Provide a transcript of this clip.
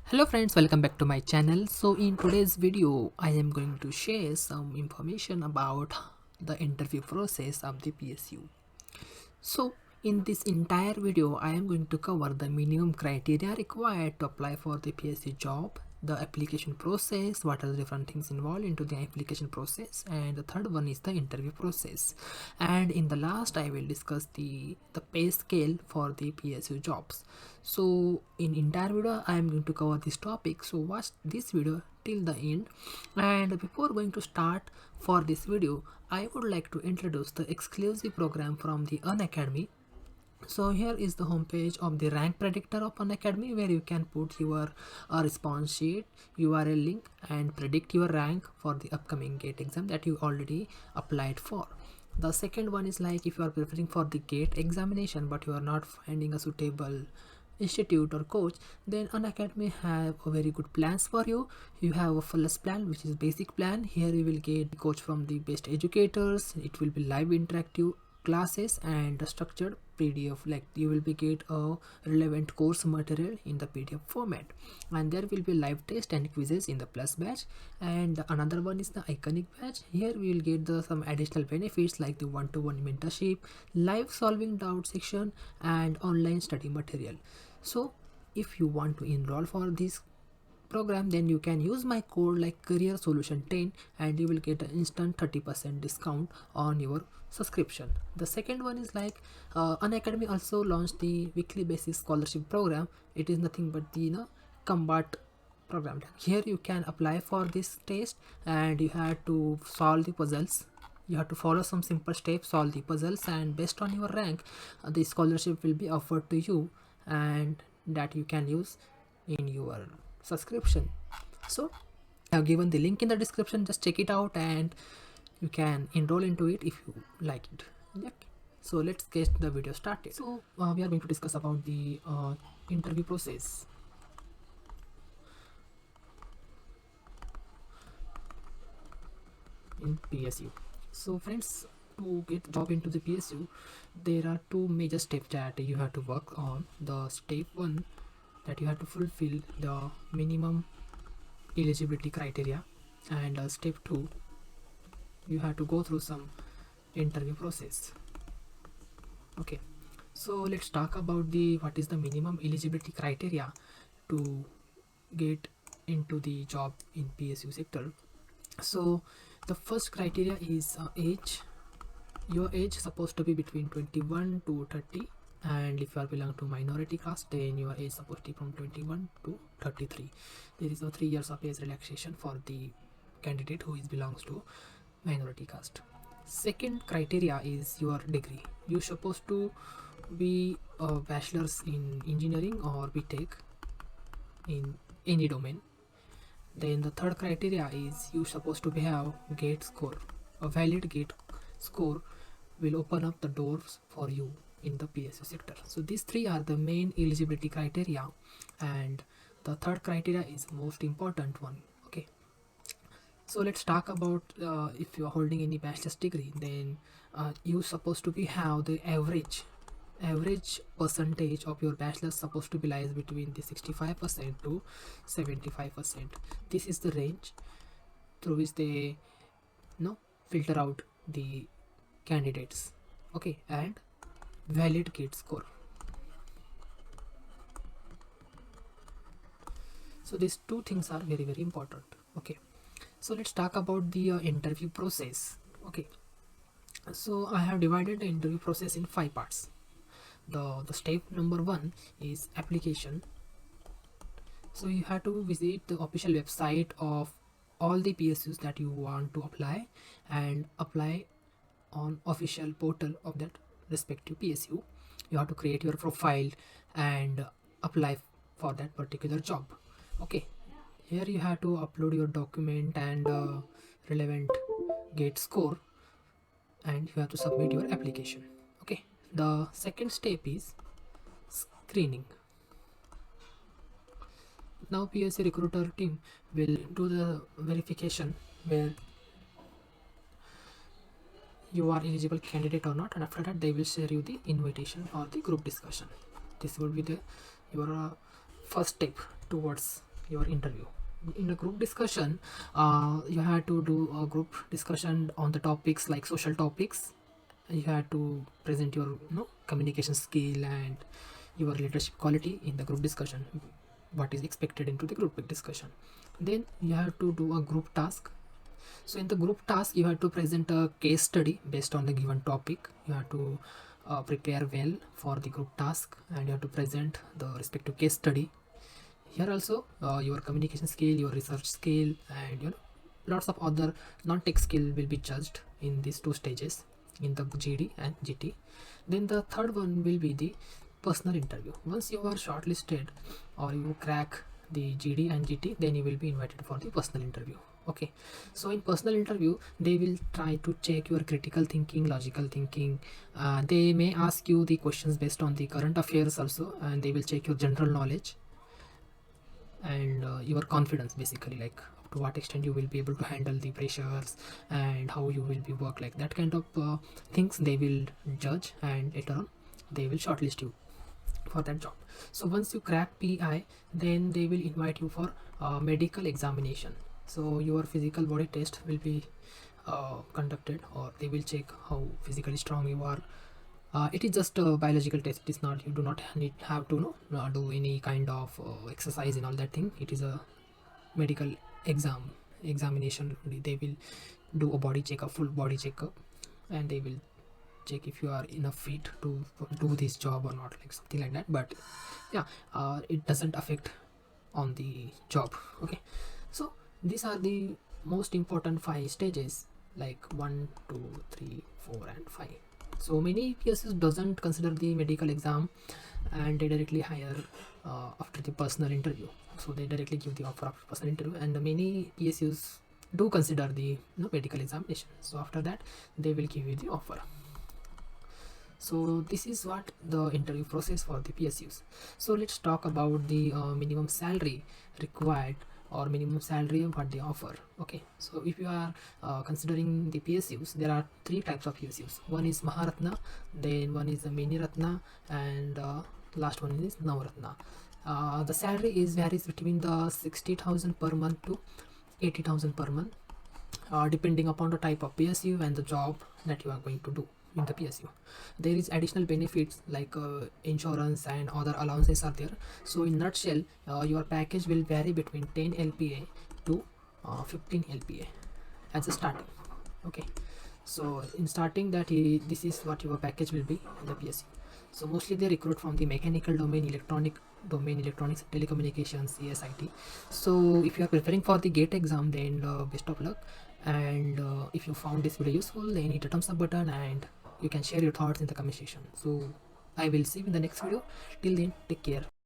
Hello friends, welcome back to my channel. So in today's video I am going to share some information about the interview process of the PSU. So in this entire video I am going to cover the minimum criteria required to apply for the PSU job, the application process, what are the different things involved into the application process, and the third one is the interview process. And in the last I will discuss the pay scale for the PSU jobs. So in entire video I am going to cover this topic, so watch this video till the end. And before going to start for this video, I would like to introduce the exclusive program from the Unacademy. So here is the homepage of the rank predictor of Unacademy, where you can put your response sheet, URL link, and predict your rank for the upcoming GATE exam that you already applied for. The second one is like if you are preparing for the GATE examination but you are not finding a suitable institute or coach, then Unacademy have a very good plans for you. You have a fullest plan, which is basic plan. Here you will get coach from the best educators. It will be live interactive classes and a structured PDF, like you will be get a relevant course material in the PDF format, and there will be live test and quizzes in the plus batch. And another one is the iconic batch. Here we will get the some additional benefits like the one-to-one mentorship, live solving doubt section, and online study material. So if you want to enroll for this program, then you can use my code like career solution 10 and you will get an instant 30% discount on your subscription. The second one is like Unacademy also launched the weekly basis scholarship program. It is nothing but the combat program. Here you can apply for this test and you have to solve the puzzles. You have to follow some simple steps, solve the puzzles, and based on your rank the scholarship will be offered to you, and that you can use in your subscription. So I have given the link in the description, just check it out and you can enroll into it if you like it. Yep. So let's get the video started. So we are going to discuss about the interview process. In PSU. So friends, to get job into the PSU, there are two major steps that you have to work on. The step one, that you have to fulfill the minimum eligibility criteria, and step two, you have to go through some interview process. Okay, so let's talk about the what is the minimum eligibility criteria to get into the job in PSU sector. So the first criteria is age. Your age is supposed to be between 21 to 30, and if you are belong to minority caste, then your age is supposed to be from 21 to 33. There is a 3 years of age relaxation for the candidate who is belongs to minority caste. Second criteria is your degree. You're supposed to be a bachelor's in engineering or BTech in any domain. Then the third criteria is you supposed to have GATE score. A valid GATE score will open up the doors for you in the PSU sector. So these three are the main eligibility criteria, and the third criteria is most important one. Okay, so let's talk about if you are holding any bachelor's degree, then you supposed to be have the average percentage of your bachelor's supposed to be lies between the 65% to 75%. This is the range through which they filter out the candidates. Okay, and valid GATE score. So these two things are very important. Okay, so let's talk about the interview process. Okay, so I have divided the interview process in 5 parts. The step number 1 is application. So you have to visit the official website of all the PSUs that you want to apply, and apply on official portal of that respective PSU. You have to create your profile and apply for that particular job. Okay, here you have to upload your document and relevant GATE score, and you have to submit your application. Okay, the second step is screening. Now PSU recruiter team will do the verification where you are eligible candidate or not, and after that they will share you the invitation or the group discussion. This will be your first step towards your interview. In a group discussion, you had to do a group discussion on the topics like social topics. You had to present your communication skill and your leadership quality in the group discussion, what is expected into the group discussion. Then you have to do a group task. So in the group task, you have to present a case study based on the given topic. You have to prepare well for the group task, and you have to present the respective case study. Here also your communication skill, your research skill, and lots of other non-tech skill will be judged in these two stages, in the GD and GT. Then the third one will be the personal interview. Once you are shortlisted or you crack the GD and GT, then you will be invited for the personal interview. Okay, so in personal interview, they will try to check your critical thinking, logical thinking. They may ask you the questions based on the current affairs also, and they will check your general knowledge and your confidence, basically, like to what extent you will be able to handle the pressures and how you will be work, like that kind of things they will judge, and later on they will shortlist you for that job. So once you crack PI, then they will invite you for medical examination. So your physical body test will be conducted, or they will check how physically strong you are. It is just a biological test. It is not, you do not have to do any kind of exercise and all that thing. It is a medical examination. They will do a body checkup, full body checkup, and they will check if you are enough fit to do this job or not, like something like that. But yeah, it doesn't affect on the job. Okay, so these are the most important 5 stages, like 1, 2, 3, 4 and 5. So many PSUs doesn't consider the medical exam, and they directly hire after the personal interview. So they directly give the offer after personal interview, and many PSUs do consider the medical examination. So after that, they will give you the offer. So this is what the interview process for the PSUs. So let's talk about the minimum salary required, or minimum salary what they offer. Okay, so if you are considering the PSUs, there are 3 types of PSUs. One is Maharatna, then one is the Mini Ratna, and last one is Navaratna. The salary is varies between the 60,000 per month to 80,000 per month, depending upon the type of PSU and the job that you are going to do in the PSU. There is additional benefits like insurance and other allowances are there. So in nutshell, your package will vary between 10 LPA to 15 LPA as a starting. Okay, so in starting that this is what your package will be in the PSU. So mostly they recruit from the mechanical domain, electronics, telecommunications, CSIT. So if you are preparing for the GATE exam, then best of luck. And if you found this video useful, then hit the thumbs up button, and you can share your thoughts in the comment section. So I will see you in the next video. Till then, take care.